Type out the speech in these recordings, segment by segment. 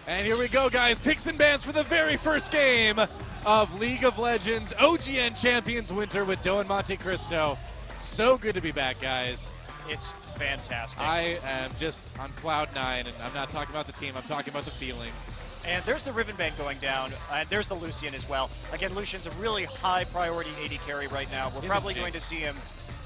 And here we go, guys. Picks and bans for the very first game of League of Legends OGN Champions Winter with Doe and Monte Cristo. So good to be back, guys. It's fantastic. I am just on cloud nine, and I'm not talking about the team. I'm talking about the feeling. And there's the Riven Band going down, and there's the Lucian as well. Again, Lucian's a really high priority AD carry right now. We're probably going to see him.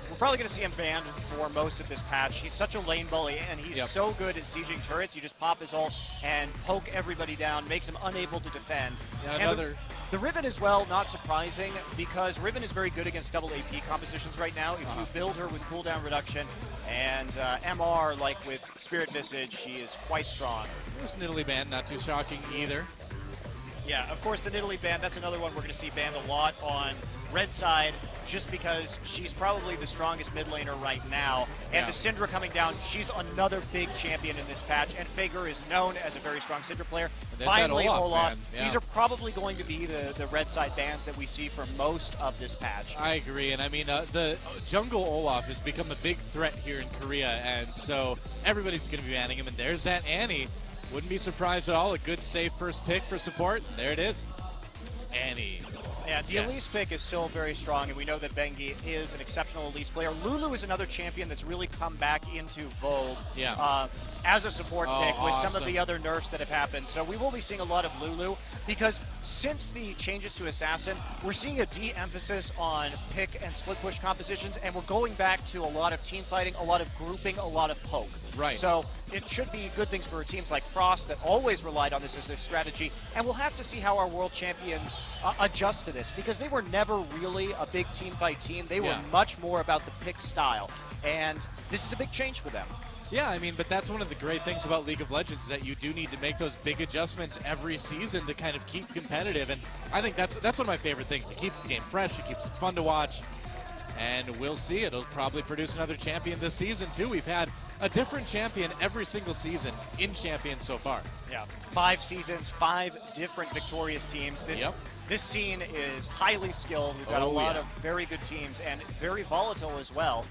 We're probably going to see him banned for most of this patch. He's such a lane bully, and he's so good at sieging turrets. You just pop his ult and poke everybody down, makes him unable to defend. Yeah, and the Riven as well, not surprising, because Riven is very good against double AP compositions right now. If you build her with cooldown reduction and MR, like with Spirit Visage, she is quite strong. There's Nidalee banned, not too shocking either. Yeah, of course, the Nidalee ban, that's another one we're going to see banned a lot on red side, just because she's probably the strongest mid laner right now. And the Syndra coming down, she's another big champion in this patch. And Faker is known as a very strong Syndra player. Finally, Olaf. These are probably going to be the red side bans that we see for most of this patch. I agree, and I mean, the jungle Olaf has become a big threat here in Korea, and so everybody's going to be banning him. And there's that Annie. Wouldn't be surprised at all. A good, safe first pick for support. There it is. Annie. Yeah, the Elise pick is still very strong, and we know that Bengi is an exceptional Elise player. Lulu is another champion that's really come back into vogue as a support pick with some of the other nerfs that have happened. So we will be seeing a lot of Lulu, because since the changes to Assassin, we're seeing a de-emphasis on pick and split push compositions, and we're going back to a lot of team fighting, a lot of grouping, a lot of poke. Right. So it should be good things for teams like Frost that always relied on this as their strategy, and we'll have to see how our world champions adjust to this, because they were never really a big team fight team. They were much more about the pick style, and this is a big change for them. Yeah, I mean, but that's one of the great things about League of Legends, is that you do need to make those big adjustments every season to kind of keep competitive, and I think that's one of my favorite things. It keeps the game fresh, it keeps it fun to watch, and we'll see. It'll probably produce another champion this season, too. We've had a different champion every single season in Champions so far. Yeah, 5 seasons, 5 different victorious teams. This scene is highly skilled. We've got a lot of very good teams, and very volatile as well.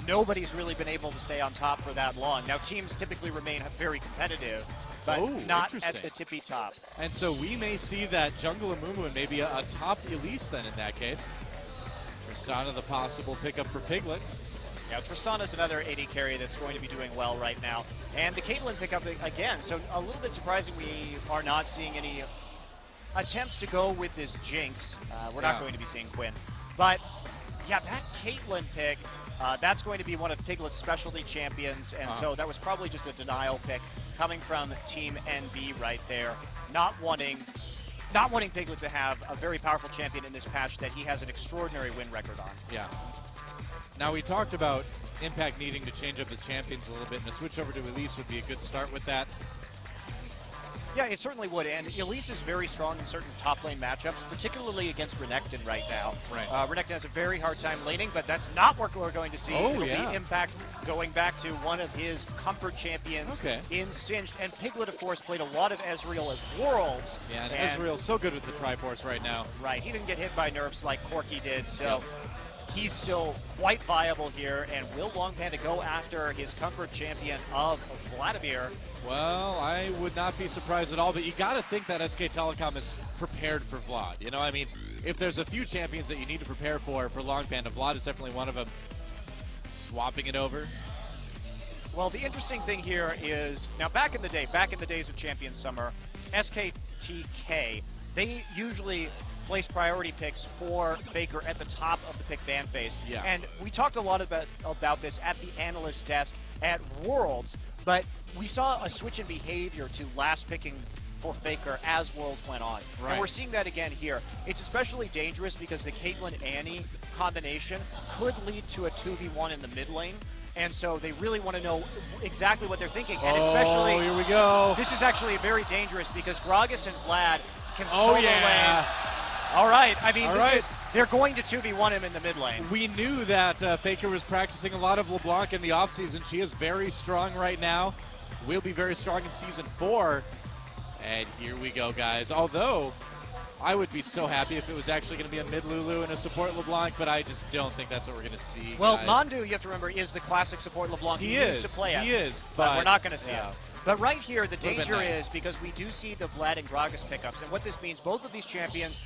Nobody's really been able to stay on top for that long. Now, teams typically remain very competitive, but not at the tippy top. And so we may see that Jungle Amumu and maybe a top Elise then in that case. Tristana, the possible pickup for Piglet. Yeah, Tristana's another AD carry that's going to be doing well right now. And the Caitlyn pickup again, so a little bit surprising we are not seeing any attempts to go with this Jinx. We're not going to be seeing Quinn. But, yeah, that Caitlyn pick, that's going to be one of Piglet's specialty champions, and so that was probably just a denial pick coming from Team NB right there, not wanting Piglet to have a very powerful champion in this patch that he has an extraordinary win record on. Yeah. Now, we talked about Impact needing to change up his champions a little bit, and a switch over to Elise would be a good start with that. Yeah, it certainly would, and Elise is very strong in certain top lane matchups, particularly against Renekton right now. Right. Renekton has a very hard time laning, but that's not what we're going to see. It'll be Impact going back to one of his comfort champions in Singed, and Piglet, of course, played a lot of Ezreal at Worlds. Yeah, and Ezreal's so good with the Triforce right now. Right, he didn't get hit by nerfs like Corki did, so he's still quite viable here, and will Long Panda go after his comfort champion of Vladimir? Well, I would not be surprised at all, but you got to think that SK Telecom is prepared for Vlad. You know, I mean, if there's a few champions that you need to prepare for Long Panda, Vlad is definitely one of them. Swapping it over. Well, the interesting thing here is, now back in the days of Champion Summer, SKTK, they usually place priority picks for Faker at the top of the pick ban phase. Yeah. And we talked a lot about this at the analyst desk at Worlds, but we saw a switch in behavior to last picking for Faker as Worlds went on. Right. And we're seeing that again here. It's especially dangerous because the Caitlyn-Annie combination could lead to a 2v1 in the mid lane. And so they really want to know exactly what they're thinking. And especially, here we go. This is actually very dangerous because Gragas and Vlad can solo lane. All right, I mean, they're going to 2v1 him in the mid lane. We knew that Faker was practicing a lot of LeBlanc in the offseason. She is very strong right now. Will be very strong in Season 4. And here we go, guys. Although, I would be so happy if it was actually going to be a mid Lulu and a support LeBlanc, but I just don't think that's what we're going to see. Well, guys. Mandu, you have to remember, is the classic support LeBlanc he used to play at. He is, but we're not going to see it. But right here, the Would've been danger nice. is because we do see the Vlad and Gragas pickups, and what this means, both of these champions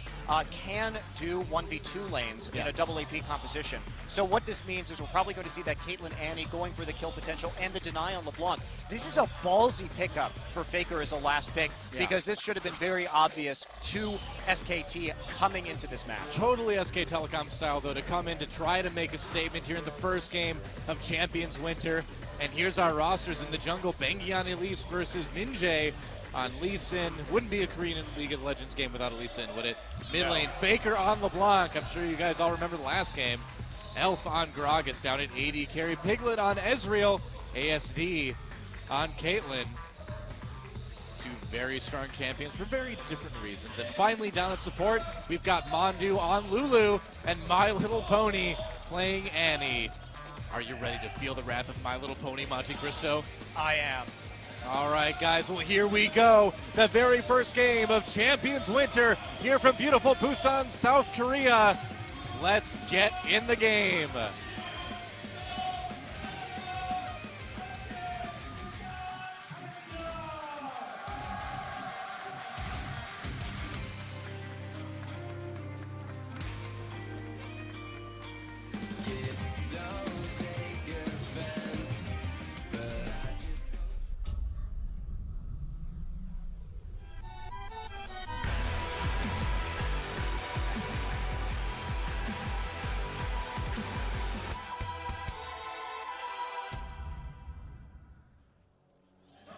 can do 1v2 lanes in a double AP composition. So what this means is we're probably going to see that Caitlyn Annie going for the kill potential and the deny on LeBlanc. This is a ballsy pickup for Faker as a last pick because this should have been very obvious to SKT coming into this match. Totally SK Telecom style, though, to come in to try to make a statement here in the first game of Champions Winter. And here's our rosters in the jungle. Bengi on Elise versus Minjae on Lee Sin. Wouldn't be a Korean League of Legends game without Elise Sin, would it? Mid lane, Faker on LeBlanc. I'm sure you guys all remember the last game. Elf on Gragas down at 80. Carry Piglet on Ezreal. ASD on Caitlyn. Two very strong champions for very different reasons. And finally, down at support, we've got Mondu on Lulu and My Little Pony playing Annie. Are you ready to feel the wrath of My Little Pony, Monte Cristo? I am. All right, guys, well, here we go. The very first game of Champions Winter here from beautiful Busan, South Korea. Let's get in the game.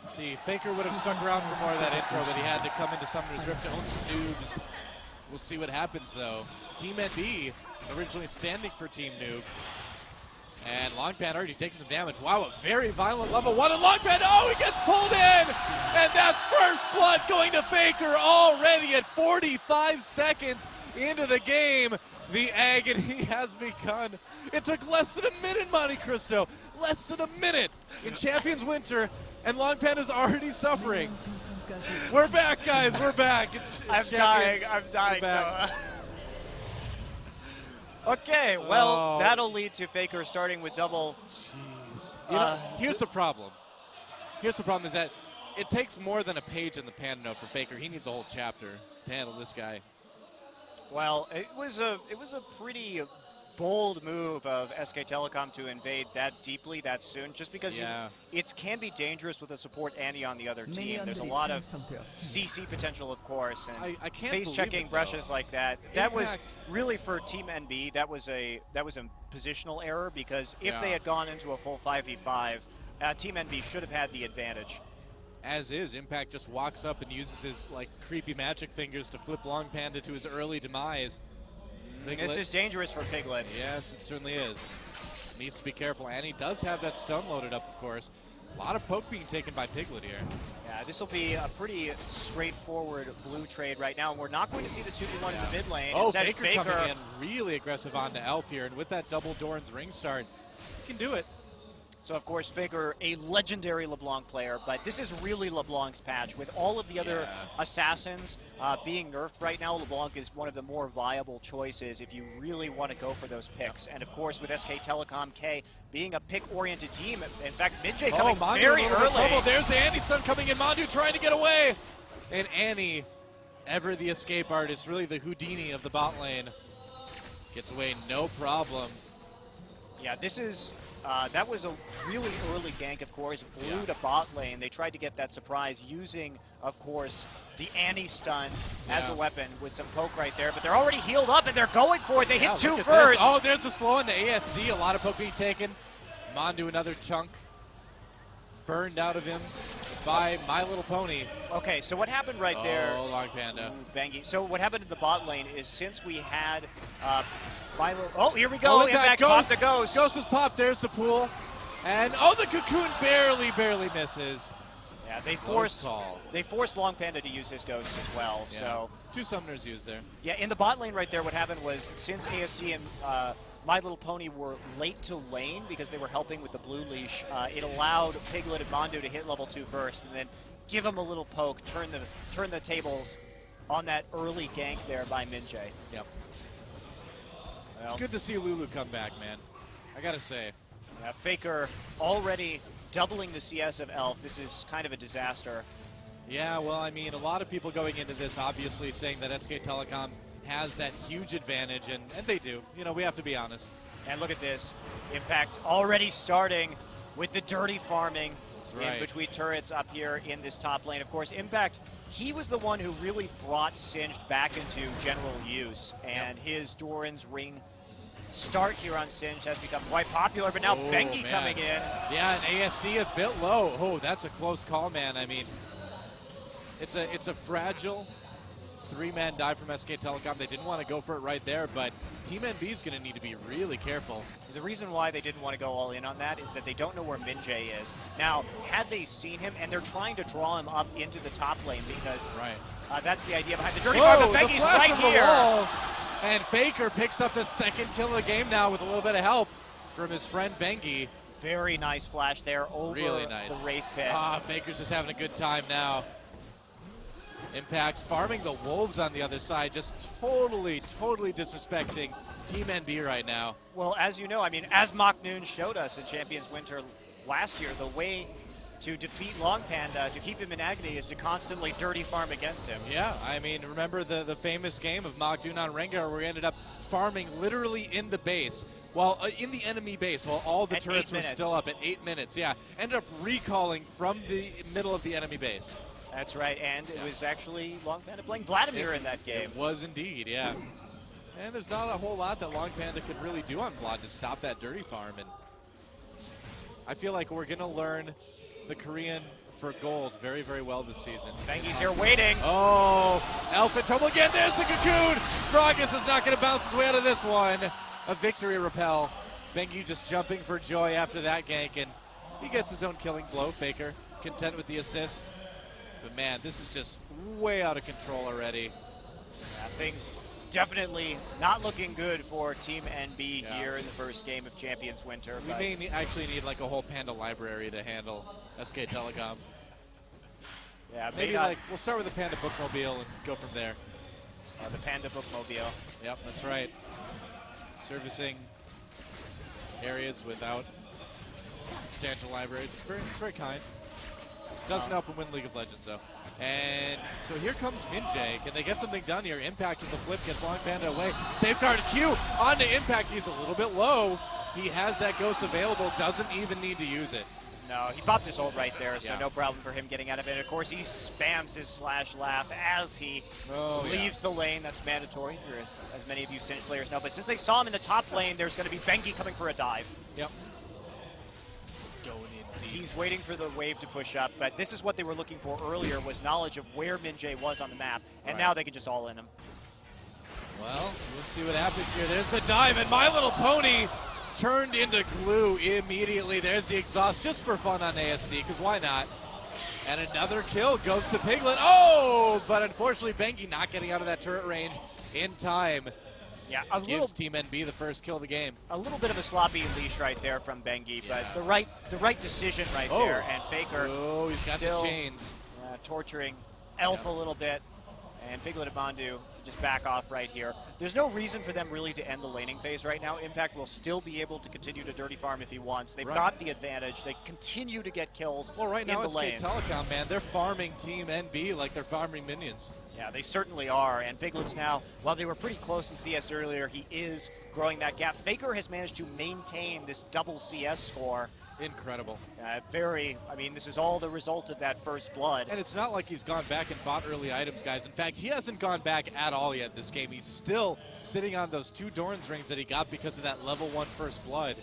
See, Faker would have stuck around for more of that intro, but he had to come into Summoner's Rift to own some noobs. We'll see what happens, though. Team NB, originally standing for Team Noob. And Longpan already taking some damage. Wow, a very violent level 1, and Longpan, oh, he gets pulled in! And that's first blood going to Faker already at 45 seconds into the game. The agony has begun. It took less than a minute, Monte Cristo. Less than a minute in Champions Winter. And Longpan is already suffering. We're back, guys. We're back. It's I'm Champions. dying. Back. Okay, well, that'll lead to Faker starting with double. Jeez. You know, here's the problem. Here's the problem is that it takes more than a page in the Panda note for Faker. He needs a whole chapter to handle this guy. Well, it was a pretty bold move of SK Telecom to invade that deeply that soon, just because it can be dangerous with a support Annie on the other team. There's a lot of CC potential, of course, and I can't face checking brushes like that. That was really for Team NB. That was a positional error, because if they had gone into a full 5v5, Team NB should have had the advantage. As is, Impact just walks up and uses his like creepy magic fingers to flip Long Panda to his early demise. Piglet. This is dangerous for Piglet. Yes, it certainly is. Needs to be careful. Annie does have that stun loaded up, of course. A lot of poke being taken by Piglet here. Yeah, this will be a pretty straightforward blue trade right now, and we're not going to see the 2v1 in the mid lane. Oh, Instead, Faker coming in really aggressive on to Elf here, and with that double Doran's ring start, he can do it. So, of course, Faker, a legendary LeBlanc player, but this is really LeBlanc's patch. With all of the other assassins being nerfed right now, LeBlanc is one of the more viable choices if you really want to go for those picks. And, of course, with SK Telecom K being a pick-oriented team, in fact, Minjae coming very early. Trouble. There's Annie's son coming in. Mondu trying to get away. And Annie, ever the escape artist, really the Houdini of the bot lane, gets away no problem. Yeah, this is... that was a really early gank, of course, blue to bot lane. They tried to get that surprise using, of course, the Annie stun as a weapon with some poke right there. But they're already healed up, and they're going for it. They hit two first. This. Oh, there's a slow into ASD. A lot of poke being taken. Mondu, another chunk burned out of him by My Little Pony. Okay, so what happened right there? Oh, Long Panda. Bangy. So what happened in the bot lane is since we had My Little... Oh, here we go. Impact popped the Ghost. Ghost is popped. There's the pool. And, the Cocoon barely misses. Yeah, they forced Long Panda to use his Ghost as well. Yeah. So two summoners used there. Yeah, in the bot lane right there, what happened was since ASC and My Little Pony were late to lane because they were helping with the blue leash, it allowed Piglet and Mondu to hit level 2 first and then give them a little poke, turn the tables on that early gank there by Minjae. Yep. Well, it's good to see Lulu come back, man. I gotta say. Yeah, Faker already doubling the CS of Elf. This is kind of a disaster. Yeah, well, I mean, a lot of people going into this obviously saying that SK Telecom has that huge advantage, and they do. You know, we have to be honest. And look at this. Impact already starting with the dirty farming. That's right. In between turrets up here in this top lane. Of course, Impact, he was the one who really brought Singed back into general use, and his Doran's Ring start here on Singed has become quite popular, but now Bengi coming in. Yeah, and ASD a bit low. Oh, that's a close call, man. I mean, it's a fragile three-man dive from SK Telecom. They didn't want to go for it right there, but Team NB is going to need to be really careful. The reason why they didn't want to go all in on that is that they don't know where Minjay is. Now, had they seen him, and they're trying to draw him up into the top lane because that's the idea behind the dirty farm, but Bengi's right here. And Faker picks up the second kill of the game now with a little bit of help from his friend Bengi. Very nice flash there over the Wraith Pit. Faker's just having a good time now. Impact farming the Wolves on the other side, just totally disrespecting Team NB right now. Well, as you know, I mean, as Mock Noon showed us in Champions Winter last year, the way to defeat Long Panda, to keep him in agony, is to constantly dirty farm against him. Yeah, I mean, remember the famous game of Mock Noon on Rengar where we ended up farming literally in the base, while in the enemy base, while all the turrets were still up at 8 minutes. Yeah, ended up recalling from the middle of the enemy base. That's right, and it was actually Long Panda playing Vladimir in that game. It was indeed, yeah. And there's not a whole lot that Long Panda could really do on Vlad to stop that dirty farm, and I feel like we're going to learn the Korean for gold very, very well this season. Bengi's here waiting. Oh, Elf in trouble again. There's the cocoon. Gragas is not going to bounce his way out of this one. A victory repel. Bengi just jumping for joy after that gank, and he gets his own killing blow. Faker content with the assist. But man, this is just way out of control already. Yeah, things definitely not looking good for Team NB here in the first game of Champions Winter. We may actually need like a whole Panda library to handle SK Telecom. Yeah, maybe like we'll start with the Panda Bookmobile and go from there. The Panda Bookmobile. Yep, that's right. Servicing areas without substantial libraries. It's very kind. Doesn't help him win League of Legends, though. And so here comes Minjay. Can they get something done here? Impact with the flip gets Long Panda away. Safeguard Q on to Impact. He's a little bit low. He has that Ghost available. Doesn't even need to use it. No, he popped his ult right there, so no problem for him getting out of it. Of course, he spams his slash laugh as he leaves the lane. That's mandatory, as many of you Singed players know. But since they saw him in the top lane, there's going to be Bengi coming for a dive. Yep. He's waiting for the wave to push up, but this is what they were looking for earlier, was knowledge of where Minjay was on the map, and now they can just all in him. Well, we'll see what happens here. There's a dive, and My Little Pony turned into glue immediately. There's the exhaust just for fun on ASD, because why not? And another kill goes to Piglet. Oh, but unfortunately, Bengi not getting out of that turret range in time. Yeah, gives Team NB the first kill of the game. A little bit of a sloppy leash right there from Bengi, but the right decision right there. And Faker he's got the chains. Torturing Elf a little bit. And Piglet and Mandu just back off right here. There's no reason for them really to end the laning phase right now. Impact will still be able to continue to dirty farm if he wants. They've got the advantage. They continue to get kills. Well, right now, SK Telecom, man, they're farming Team NB like they're farming minions. Yeah, they certainly are. And Piglet's now, while they were pretty close in CS earlier, he is growing that gap. Faker has managed to maintain this double CS score. Incredible. I mean, this is all the result of that first blood. And it's not like he's gone back and bought early items, guys. In fact, he hasn't gone back at all yet this game. He's still sitting on those 2 Doran's rings that he got because of that level 1 first blood.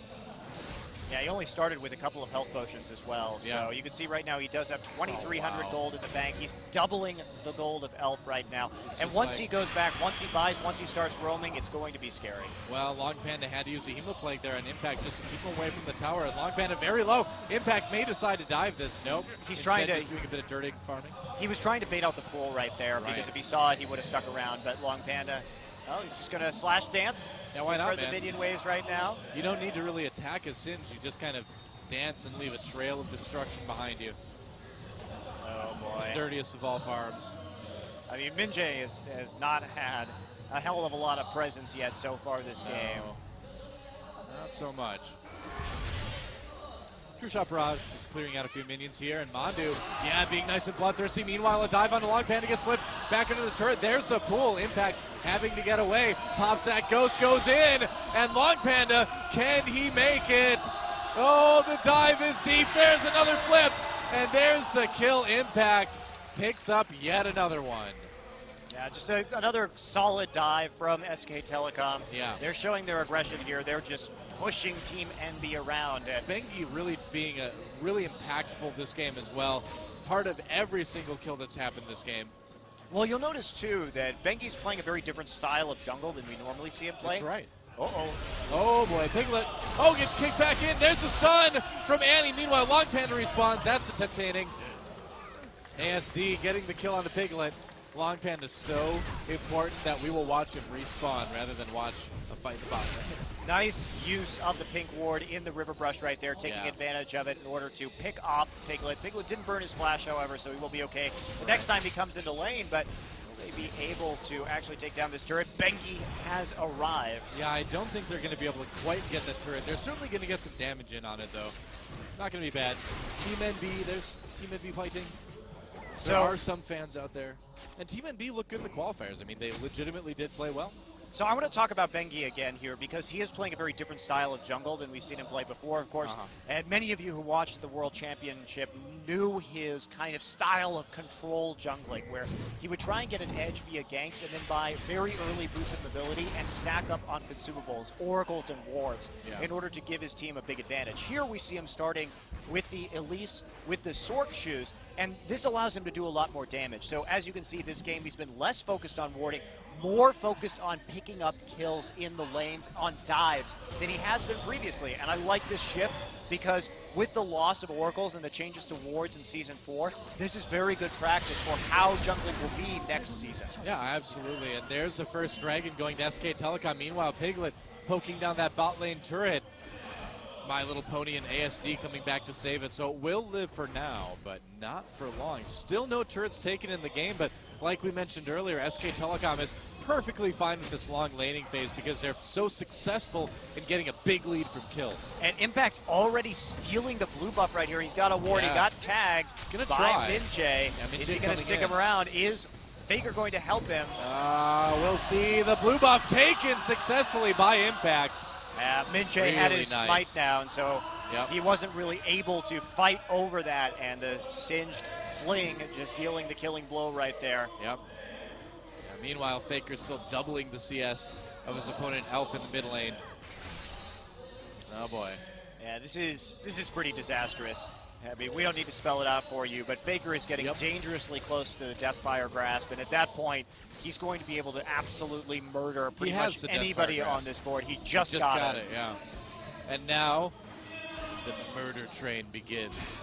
Yeah, he only started with a couple of health potions as well. So you can see right now he does have 2,300 gold in the bank. He's doubling the gold of Elf right now. And once he goes back, once he buys, once he starts roaming, it's going to be scary. Well, Long Panda had to use a Hemoplague there on Impact just to keep him away from the tower. And Long Panda very low. Impact may decide to dive this. Nope. He's trying to just doing a bit of dirty farming. He was trying to bait out the pool right there because if he saw it, he would have stuck around. But Long Panda, oh, he's just going to slash dance. Yeah, why not, for the minion waves right now. You don't need to really attack as Singed. You just kind of dance and leave a trail of destruction behind you. Oh, boy. The dirtiest of all farms. I mean, Minjay has not had a hell of a lot of presence yet so far this game. Not so much. True Shot Barrage is clearing out a few minions here, and Mandu, yeah, being nice and bloodthirsty. Meanwhile, a dive on the Long Panda gets slipped back into the turret. There's a pool. Impact having to get away. Pops that ghost, goes in, and Long Panda, can he make it? Oh, the dive is deep. There's another flip, and there's the kill. Impact picks up yet another one. Yeah, just another solid dive from SK Telecom. Yeah. They're showing their aggression here. They're just pushing Team NB around. Bengi really being really impactful this game as well. Part of every single kill that's happened this game. Well, you'll notice, too, that Bengi's playing a very different style of jungle than we normally see him play. That's right. Uh-oh. Oh, boy. Piglet. Oh, gets kicked back in. There's a stun from Annie. Meanwhile, Long Panda respawns. That's entertaining. ASD getting the kill on the Piglet. Long Panda is so important that we will watch him respawn rather than watch a fight in the bot lane. Nice use of the pink ward in the river brush right there, taking advantage of it in order to pick off Piglet. Piglet didn't burn his flash, however, so he will be okay the next time he comes into lane, but will they be able to actually take down this turret? Bengi has arrived. Yeah, I don't think they're going to be able to quite get the turret. They're certainly going to get some damage in on it, though. Not going to be bad. Team NB, there's Team NB fighting. There are some fans out there. And Team NB looked good in the qualifiers. I mean, they legitimately did play well. So I want to talk about Bengi again here because he is playing a very different style of jungle than we've seen him play before, of course. And many of you who watched the World Championship knew his kind of style of control jungling, where he would try and get an edge via ganks and then buy very early boosts of mobility and stack up on consumables, oracles, and wards in order to give his team a big advantage. Here we see him starting with the Elise, with the Sork shoes, and this allows him to do a lot more damage. So as you can see, this game he's been less focused on warding, more focused on picking up kills in the lanes on dives than he has been previously. And I like this shift because with the loss of oracles and the changes to wards in Season 4, this is very good practice for how jungling will be next season. Yeah, absolutely. And there's the first dragon going to SK Telecom. Meanwhile, Piglet poking down that bot lane turret. My Little Pony and ASD coming back to save it. So it will live for now, but not for long. Still no turrets taken in the game, but like we mentioned earlier, SK Telecom is perfectly fine with this long laning phase because they're so successful in getting a big lead from kills. And Impact already stealing the blue buff right here. He's got a ward. He got tagged by Minjay. Is he going to stick him around? Is Faker going to help him? We'll see the blue buff taken successfully by Impact. Minjay really had his smite down, so he wasn't really able to fight over that, and the singed fling just dealing the killing blow right there. Yep. Yeah, meanwhile, Faker's still doubling the CS of his opponent Elf in the mid lane. Oh boy. Yeah, this is pretty disastrous. I mean, we don't need to spell it out for you, but Faker is getting dangerously close to the Deathfire grasp, and at that point, he's going to be able to absolutely murder pretty much anybody on this board. He just got it. Yeah. And now, the murder train begins.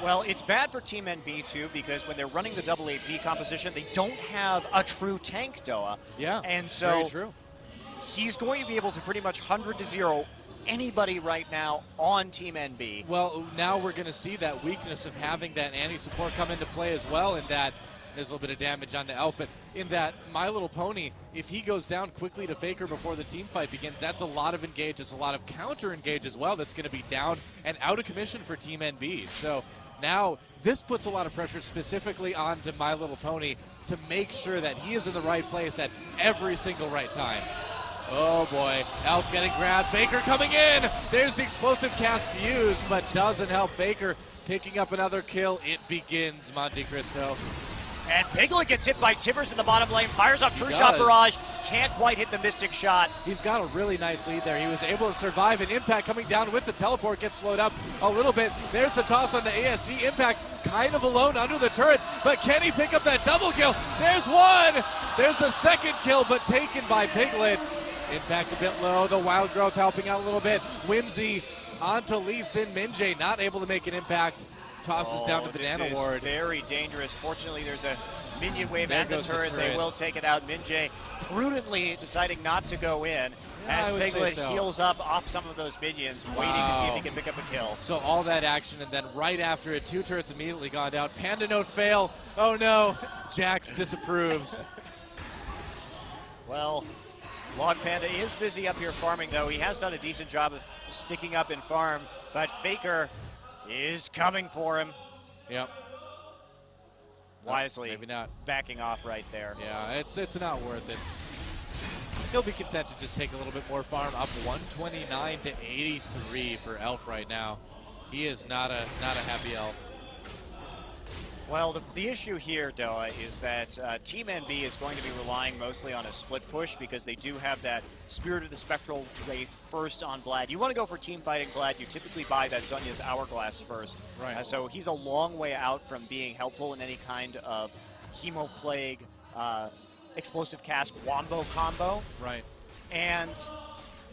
Well, it's bad for Team NB, too, because when they're running the double AP composition, they don't have a true tank, Doa. Yeah, and so very true. He's going to be able to pretty much 100-0 anybody right now on Team NB. Well, now we're going to see that weakness of having that anti-support come into play as well, in that there's a little bit of damage on the Elf, but in that My Little Pony, if he goes down quickly to Faker before the team fight begins, that's a lot of engage. It's a lot of counter engage as well that's going to be down and out of commission for Team NB. So now this puts a lot of pressure specifically onto My Little Pony to make sure that he is in the right place at every single right time. Oh boy, Elf getting grabbed, Faker coming in! There's the explosive cast fuse, but doesn't help Faker. Picking up another kill, it begins, Monte Cristo. And Piglet gets hit by Tibbers in the bottom lane, fires up True Shot Barrage, can't quite hit the Mystic Shot. He's got a really nice lead there. He was able to survive, and Impact coming down with the teleport gets slowed up a little bit. There's the toss on the ASD. Impact kind of alone under the turret, but can he pick up that double kill? There's one! There's a second kill, but taken by Piglet. Impact a bit low, the Wild Growth helping out a little bit. Whimsy onto Lee Sin. Minjay not able to make an impact. Tosses down to Banana Ward. Very dangerous. Fortunately, there's a minion wave at the turret. They will take it out. Minjay prudently deciding not to go in as Piglet heals up off some of those minions, waiting to see if he can pick up a kill. So all that action, and then right after it, 2 turrets immediately gone down. Panda Note fail. Oh no, Jax disapproves. Well, Long Panda is busy up here farming, though. He has done a decent job of sticking up in farm, but Faker is coming for him. Yep. Wisely Maybe not. backing off right there. Yeah, it's not worth it. He'll be content to just take a little bit more farm. Up 129 to 83 for Elf right now. He is not a happy Elf. Well, the issue here, Doa, is that Team NB is going to be relying mostly on a split push because they do have that Spirit of the Spectral Wraith first on Vlad. You want to go for team fighting Vlad, you typically buy that Zhonya's Hourglass first. Right. So he's a long way out from being helpful in any kind of Hemoplague, Explosive Cast Wombo combo. Right. And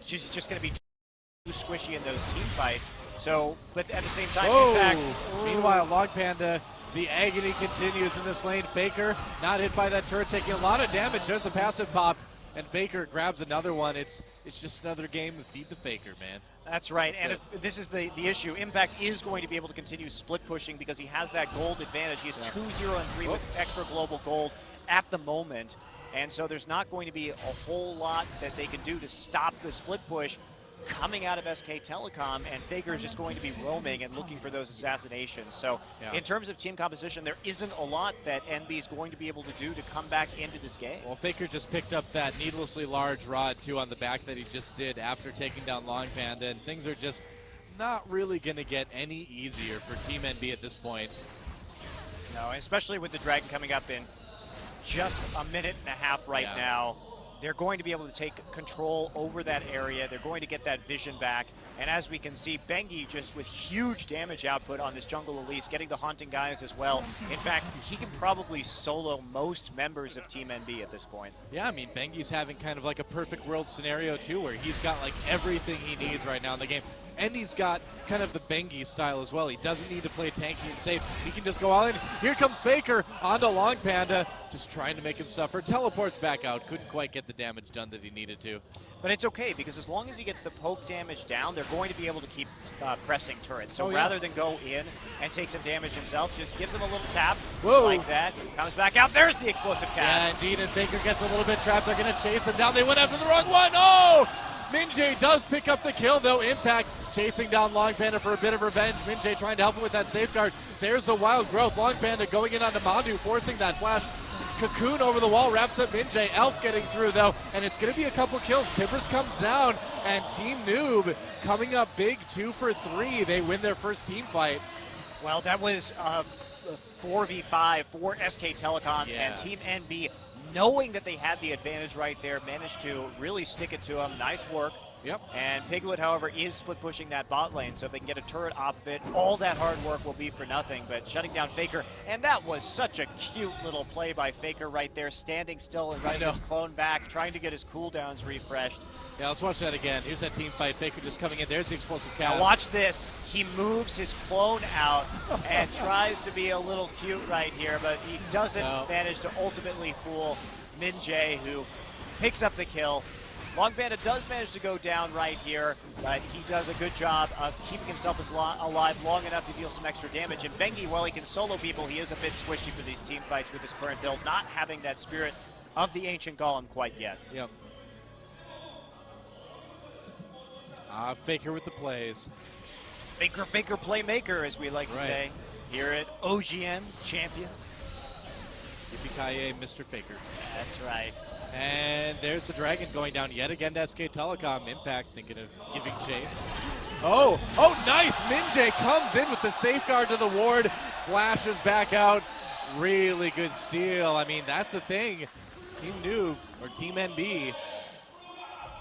she's just going to be too squishy in those team fights. So, but at the same time, Impact. Meanwhile, Log Panda, the agony continues in this lane. Faker not hit by that turret, taking a lot of damage. There's a passive pop, and Faker grabs another one. It's just another game of feed the Faker, man. That's right, and if this is the issue. Impact is going to be able to continue split pushing because he has that gold advantage. He has 2-0 and 3 with extra global gold at the moment, and so there's not going to be a whole lot that they can do to stop the split push coming out of SK Telecom, and Faker is just going to be roaming and looking for those assassinations. So in terms of team composition, there isn't a lot that NB is going to be able to do to come back into this game. Well, Faker just picked up that needlessly large rod, too, on the back that he just did after taking down Long Panda, and things are just not really going to get any easier for Team NB at this point. No, especially with the Dragon coming up in just a minute and a half right now. They're going to be able to take control over that area. They're going to get that vision back. And as we can see, Bengi just with huge damage output on this jungle Elise, getting the Haunting guys as well. In fact, he can probably solo most members of Team NB at this point. Yeah, I mean, Bengi's having kind of like a perfect world scenario, too, where he's got like everything he needs right now in the game. And he's got kind of the Bengi style as well. He doesn't need to play tanky and safe. He can just go all in. Here comes Faker onto Long Panda, just trying to make him suffer. Teleports back out. Couldn't quite get the damage done that he needed to. But it's okay, because as long as he gets the poke damage down, they're going to be able to keep pressing turrets. So rather than go in and take some damage himself, just gives him a little tap like that. Comes back out. There's the explosive cast. Yeah, indeed, and Faker gets a little bit trapped. They're going to chase him down. They went after the wrong one. Oh! Minjay does pick up the kill, though. Impact chasing down Long Panda for a bit of revenge. Minjay trying to help him with that safeguard. There's a wild growth. Long Panda going in onto Mandu, forcing that flash. Cocoon over the wall, wraps up Minjay. Elf getting through, though, and it's going to be a couple kills. Timbers comes down, and Team Noob coming up big, 2 for 3. They win their first team fight. Well, that was 4v5 for SK Telecom, and Team NB, knowing that they had the advantage right there, managed to really stick it to them. Nice work. Yep. And Piglet, however, is split pushing that bot lane, so if they can get a turret off of it, all that hard work will be for nothing. But shutting down Faker, and that was such a cute little play by Faker right there, standing still and running his clone back, trying to get his cooldowns refreshed. Yeah, let's watch that again. Here's that team fight. Faker just coming in. There's the explosive cast. Now watch this. He moves his clone out and tries to be a little cute right here, but he doesn't manage to ultimately fool Minjay, who picks up the kill. Long Panda does manage to go down right here, but he does a good job of keeping himself alive long enough to deal some extra damage. And Bengi, while he can solo people, he is a bit squishy for these team fights with his current build, not having that spirit of the Ancient Golem quite yet. Yep. Faker with the plays. Faker playmaker, as we like to say here at OGN Champions. Yippee-ki-yay, Mr. Faker. That's right. And there's the Dragon going down yet again to SK Telecom. Impact thinking of giving chase. Oh, nice! Minjay comes in with the safeguard to the ward, flashes back out. Really good steal. I mean, that's the thing. Team Noob, or Team NB,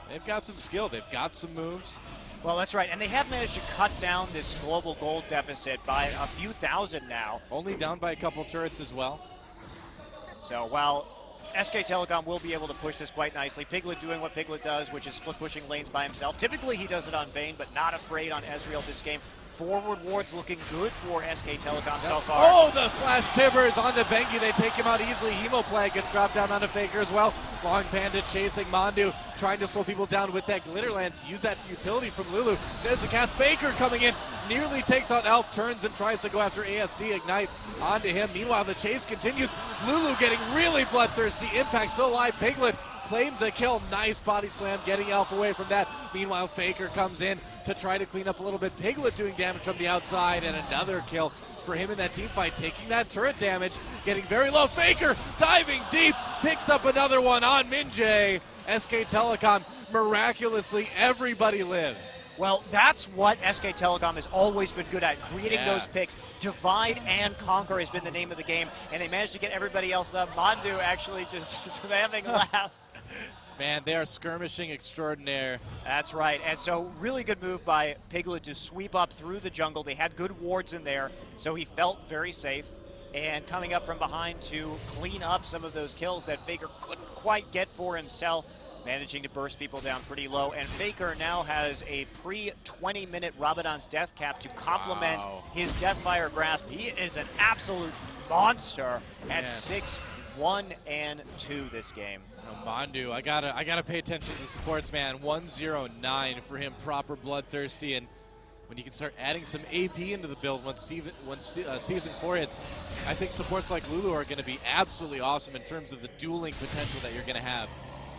they've got some skill. They've got some moves. Well, that's right. And they have managed to cut down this global gold deficit by a few thousand now. Only down by a couple turrets as well. So while SK Telecom will be able to push this quite nicely, Piglet doing what Piglet does, which is split pushing lanes by himself. Typically he does it on Vayne, but not afraid on Ezreal this game. Forward wards looking good for SK Telecom so far. Oh, the flash Timbers onto Bengi. They take him out easily. Hemoplague gets dropped down onto Faker as well. Long Panda chasing Mandu, trying to slow people down with that Glitter Lance. Use that utility from Lulu. There's a cast. Faker coming in. nearly takes out Elf, turns and tries to go after ASD, Ignite onto him. Meanwhile, the chase continues. Lulu getting really bloodthirsty. Impact still alive. Piglet claims a kill. Nice body slam, getting Elf away from that. Meanwhile, Faker comes in to try to clean up a little bit. Piglet doing damage from the outside, and another kill for him in that team fight, taking that turret damage, getting very low. Faker diving deep, picks up another one on Minjay. SK Telecom, miraculously, everybody lives. Well, that's what SK Telecom has always been good at, creating those picks. Divide and conquer has been the name of the game, and they managed to get everybody else up. Mandu actually just having a laugh. Man, they are skirmishing extraordinaire. That's right, and so really good move by Piglet to sweep up through the jungle. They had good wards in there, so he felt very safe. And coming up from behind to clean up some of those kills that Faker couldn't quite get for himself, managing to burst people down pretty low. And Faker now has a pre-20-minute Rabadon's death cap to complement his Deathfire grasp. He is an absolute monster at 6-1-2 this game. Mandu, I gotta pay attention to the supports, man. 109 for him, proper bloodthirsty, and when you can start adding some AP into the build once Season 4 hits, I think supports like Lulu are going to be absolutely awesome in terms of the dueling potential that you're going to have.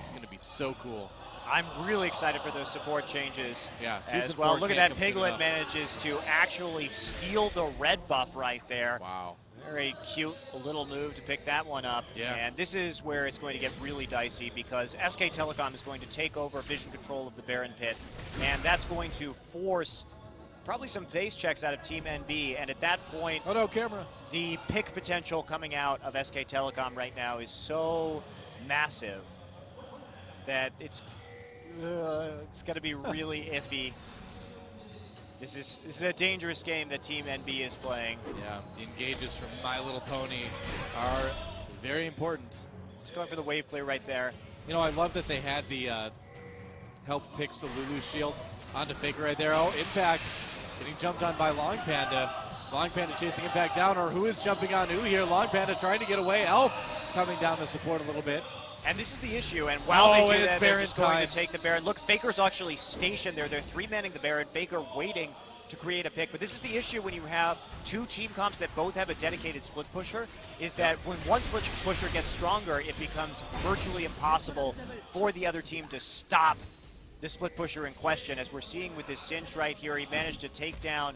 It's going to be so cool. I'm really excited for those support changes as Season well. 4 Look at that, Piglet manages to actually steal the red buff right there. Wow. Very cute little move to pick that one up. Yeah. And this is where it's going to get really dicey because SK Telecom is going to take over vision control of the Baron Pit, and that's going to force probably some face checks out of Team NB, and at that point, oh no, camera. The pick potential coming out of SK Telecom right now is so massive that it's going to be really iffy. This is a dangerous game that Team NB is playing. Yeah, the engages from My Little Pony are very important. Just going for the wave clear right there. You know, I love that they had the help picks the Lulu shield onto Faker right there. Oh, Impact getting jumped on by Long Panda. Long Panda chasing Impact down, or who is jumping on who here? Long Panda trying to get away. Elf coming down to support a little bit. And this is the issue, and while they do that, they're just going time to take the Baron. Look, Faker's actually stationed there. They're three-manning the Baron. Faker waiting to create a pick. But this is the issue when you have two team comps that both have a dedicated split pusher, is that when one split pusher gets stronger, it becomes virtually impossible for the other team to stop the split pusher in question. As we're seeing with this Singed right here, he managed to take down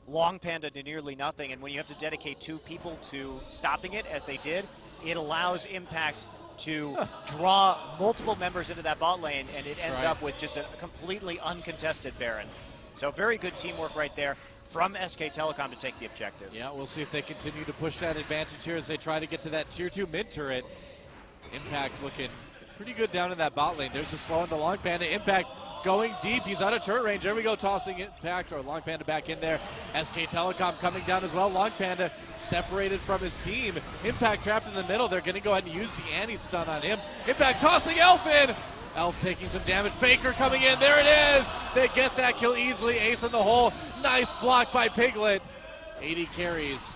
Long Panda to nearly nothing. And when you have to dedicate two people to stopping it, as they did, it allows Impact to draw multiple members into that bot lane, and it ends up with just a completely uncontested Baron. So very good teamwork right there from SK Telecom to take the objective. Yeah, we'll see if they continue to push that advantage here as they try to get to that tier 2 mid turret. Impact looking pretty good down in that bot lane. There's a slow into Long Panda. Impact going deep. He's out of turret range. There we go, tossing Impact or Long Panda back in there. SK Telecom coming down as well. Long Panda separated from his team. Impact trapped in the middle. They're going to go ahead and use the anti-stun on him. Impact tossing Elf in. Elf taking some damage. Faker coming in. There it is. They get that kill easily. Ace in the hole. Nice block by Piglet. 80 carries.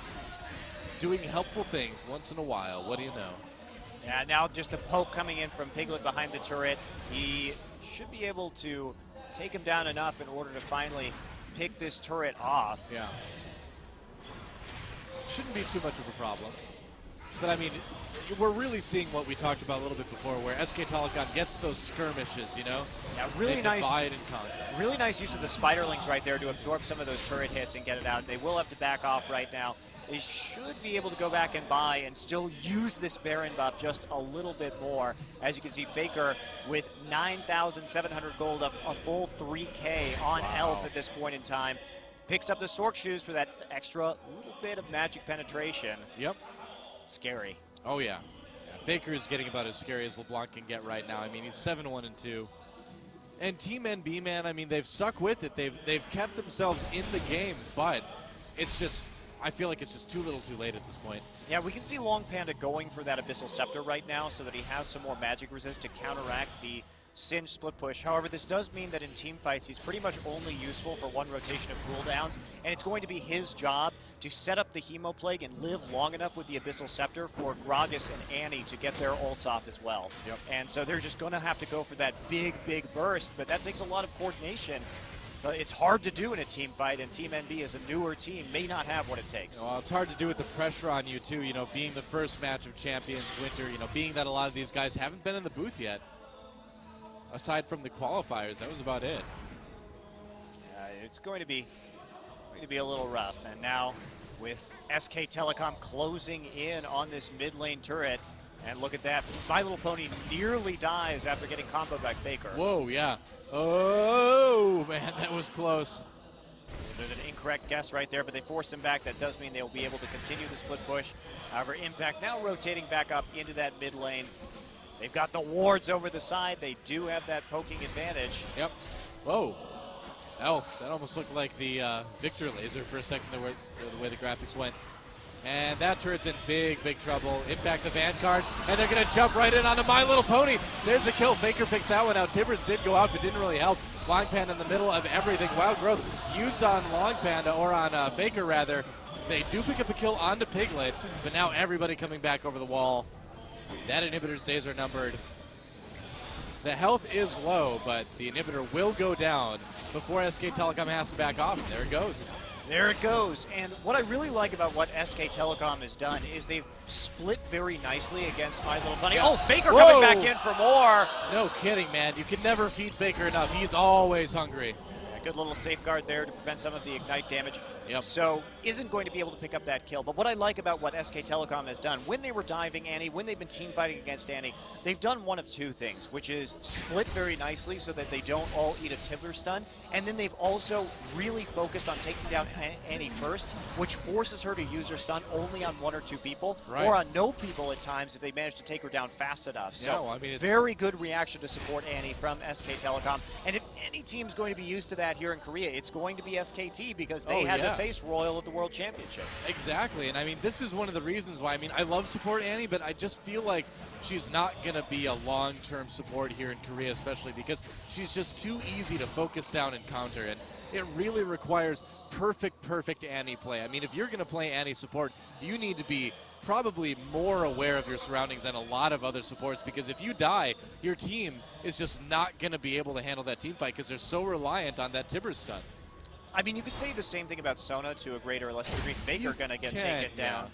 Doing helpful things once in a while. What do you know? Yeah, now just the poke coming in from Piglet behind the turret. He should be able to take him down enough in order to finally pick this turret off. Yeah. Shouldn't be too much of a problem. But I mean, we're really seeing what we talked about a little bit before, where SK Telecom gets those skirmishes, you know? Yeah, really nice. Divide and conquer. Really nice use of the Spiderlings right there to absorb some of those turret hits and get it out. They will have to back off right now. They should be able to go back and buy and still use this Baron buff just a little bit more. As you can see, Faker with 9,700 gold, up a full 3K on Elf at this point in time. Picks up the Sork shoes for that extra little bit of magic penetration. Yep. Scary. Oh, yeah. Faker is getting about as scary as LeBlanc can get right now. I mean, he's 7-1-2. And Team NB, man, I mean, they've stuck with it. They've kept themselves in the game, but it's just, I feel like it's just too little too late at this point. Yeah, we can see Long Panda going for that Abyssal Scepter right now so that he has some more magic resist to counteract the Singe split push. However, this does mean that in team fights, he's pretty much only useful for one rotation of cooldowns, and it's going to be his job to set up the Hemo Plague and live long enough with the Abyssal Scepter for Gragas and Annie to get their ults off as well. Yep. And so they're just going to have to go for that big burst, but that takes a lot of coordination. So it's hard to do in a team fight, and Team NB as a newer team may not have what it takes. Well, it's hard to do with the pressure on you, too, being the first match of Champions Winter, being that a lot of these guys haven't been in the booth yet. Aside from the qualifiers, that was about it. It's going to be a little rough. And now with SK Telecom closing in on this mid lane turret, and look at that, My Little Pony nearly dies after getting comboed by Faker. Whoa, yeah. Oh, man, that was close. There's an incorrect guess right there, but they forced him back. That does mean they'll be able to continue the split push. However, Impact now rotating back up into that mid lane. They've got the wards over the side. They do have that poking advantage. Yep. Whoa. Elf, that almost looked like the Victor laser for a second, the way the graphics went. And that turret's in big, big trouble. Impact the Vanguard, and they're going to jump right in onto My Little Pony. There's a kill. Faker picks that one out. Tibbers did go out, but didn't really help. Long Panda in the middle of everything. Wild Growth used on Long Panda, or on Faker, rather. They do pick up a kill onto Piglet, but now everybody coming back over the wall. That inhibitor's days are numbered. The health is low, but the inhibitor will go down before SK Telecom has to back off. There it goes. There it goes. And what I really like about what SK Telecom has done is they've split very nicely against My Little Bunny. Yeah. Oh, Faker Whoa. coming back in for more. No kidding, man. You can never feed Faker enough. He's always hungry. Good little safeguard there to prevent some of the ignite damage. Yep. So isn't going to be able to pick up that kill. But what I like about what SK Telecom has done, when they were diving Annie, when they've been team fighting against Annie, they've done one of two things, which is split very nicely so that they don't all eat a Tibbler stun. And then they've also really focused on taking down Annie first, which forces her to use her stun only on one or two people, right, or on no people at times if they manage to take her down fast enough. So yeah, well, I mean, it's very good reaction to support Annie from SK Telecom. And if any team's going to be used to that here in Korea, it's going to be SKT, because they had to face Royal at the World Championship. Exactly, and I mean, this is one of the reasons why, I love support Annie, but I just feel like she's not going to be a long-term support here in Korea, especially because she's just too easy to focus down and counter, and it really requires perfect Annie play. I mean, if you're going to play Annie support, you need to be probably more aware of your surroundings than a lot of other supports, because if you die, your team is just not going to be able to handle that team fight because they're so reliant on that Tibbers stun. I mean, you could say the same thing about Sona to a greater or lesser degree. Faker going to take it down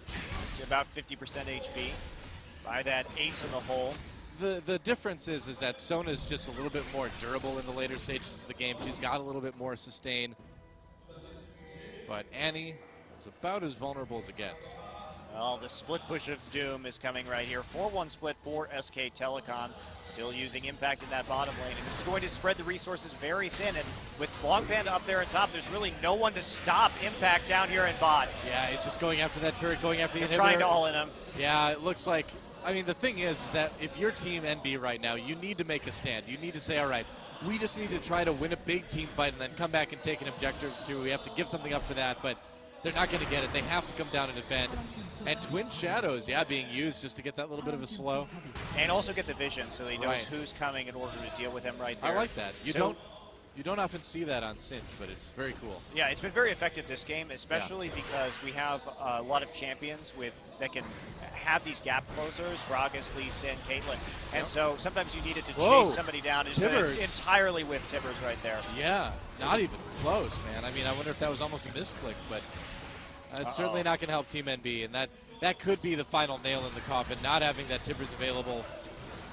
to about 50% HP by that ace in the hole. The difference is that Sona is just a little bit more durable in the later stages of the game. She's got a little bit more sustain. But Annie is about as vulnerable as it gets. Well, the split push of doom is coming right here. 4-1 split for SK Telecom. Still using Impact in that bottom lane. And this is going to spread the resources very thin. And with Long Panda up there on top, there's really no one to stop Impact down here in bot. Yeah, it's just going after that turret, going after the inhibitor. Trying to all-in him. Yeah, it looks like, I mean, the thing is that if you're Team NB right now, you need to make a stand. You need to say, all right, we just need to try to win a big team fight and then come back and take an objective too. We have to give something up for that, but they're not going to get it. They have to come down and defend. And Twin Shadows, being used just to get that little bit of a slow. And also get the vision so he knows who's coming in order to deal with him right there. I like that. You don't often see that on Cinch, but it's very cool. Yeah, it's been very effective this game, especially because we have a lot of champions that can have these gap closers, Gragas, Lee Sin, Caitlyn. And so sometimes you needed to chase somebody down and just entirely whiff Tibbers right there. Yeah, not even close, man. I mean, I wonder if that was almost a misclick, but it's certainly not going to help Team NB, and that could be the final nail in the coffin, not having that Tibbers available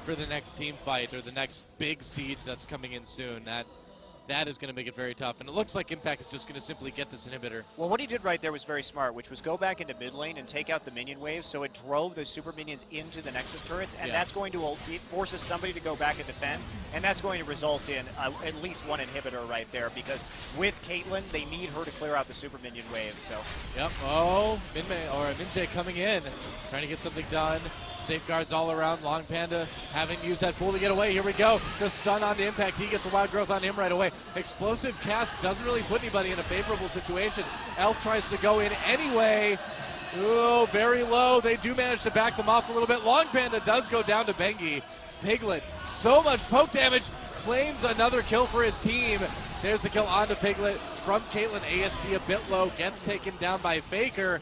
for the next team fight or the next big siege that's coming in soon. That is going to make it very tough. And it looks like Impact is just going to simply get this inhibitor. Well, what he did right there was very smart, which was go back into mid lane and take out the minion wave, so it drove the super minions into the Nexus turrets, and that's going to it forces somebody to go back and defend, and that's going to result in at least one inhibitor right there, because with Caitlyn, they need her to clear out the super minion wave. So. Yep. Oh, Minjae coming in, trying to get something done. Safeguards all around. Long Panda having used that pool to get away. Here we go. The stun onto Impact. He gets a Wild Growth on him right away. Explosive cast doesn't really put anybody in a favorable situation. Elf tries to go in anyway. Oh, very low. They do manage to back them off a little bit. Long Panda does go down to Bengi. Piglet, so much poke damage. Claims another kill for his team. There's the kill onto Piglet from Caitlyn. ASD a bit low. Gets taken down by Faker.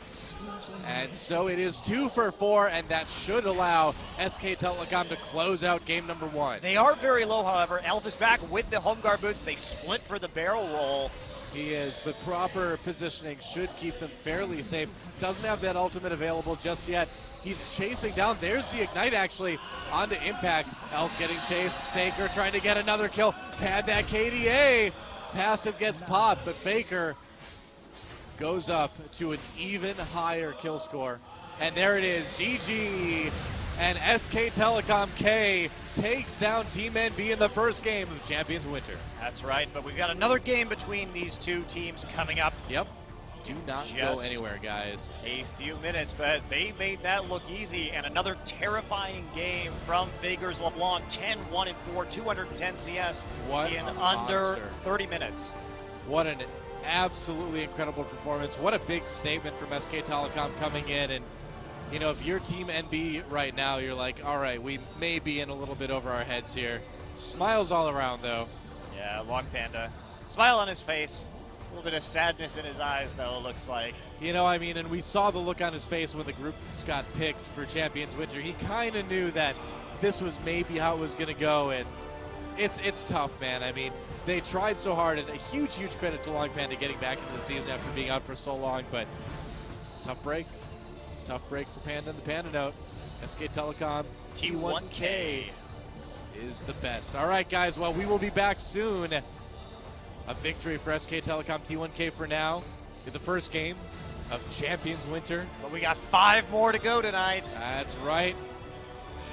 And so it is 2 for 4, and that should allow SK Telecom to close out game number 1. They are very low, however. Elf is back with the home guard boots. They split for the barrel roll. He is. The proper positioning should keep them fairly safe. Doesn't have that ultimate available just yet. He's chasing down. There's the Ignite actually onto Impact. Elf getting chased. Faker trying to get another kill. Had that KDA. Passive gets popped, but Faker goes up to an even higher kill score. And there it is, GG. And SK Telecom K takes down Team NB in the first game of Champions Winter. That's right, but we've got another game between these two teams coming up. Yep. Do not go anywhere, guys. A few minutes, but they made that look easy. And another terrifying game from Faker's LeBlanc, 10-1-4, 210 CS in under 30 minutes. What an absolutely incredible performance. What a big statement from SK Telecom coming in. And, you know, if you're Team NB right now, you're like, all right, we may be in a little bit over our heads here. Smiles all around, though. Yeah, Long Panda. Smile on his face. A little bit of sadness in his eyes, though, it looks like. You know, I mean, and we saw the look on his face when the groups got picked for Champions Winter. He kind of knew that this was maybe how it was going to go, and it's tough, man. I mean, they tried so hard, and a huge credit to Long Panda getting back into the season after being out for so long, but tough break. Tough break for Panda and the Panda Note. SK Telecom T1K is the best. All right, guys, well, we will be back soon. A victory for SK Telecom T1K for now in the first game of Champions Winter. But we got 5 more to go tonight. That's right.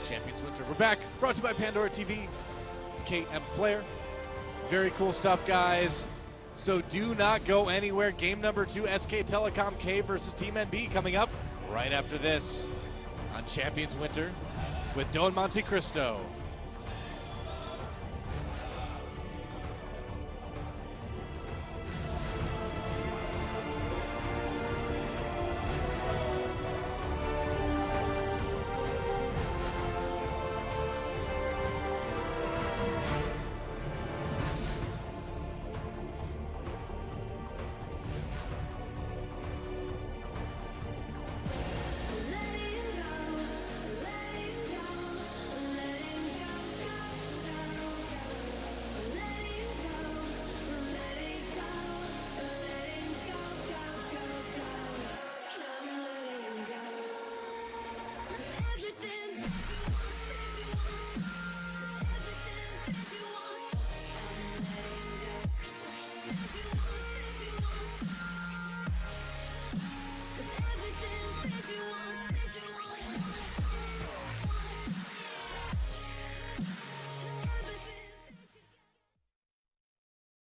Champions Winter. We're back. Brought to you by Pandora TV, the KM Player. Very cool stuff, guys. So do not go anywhere. Game number 2, SK Telecom K versus Team NB coming up right after this on Champions Winter with Don Monte Cristo.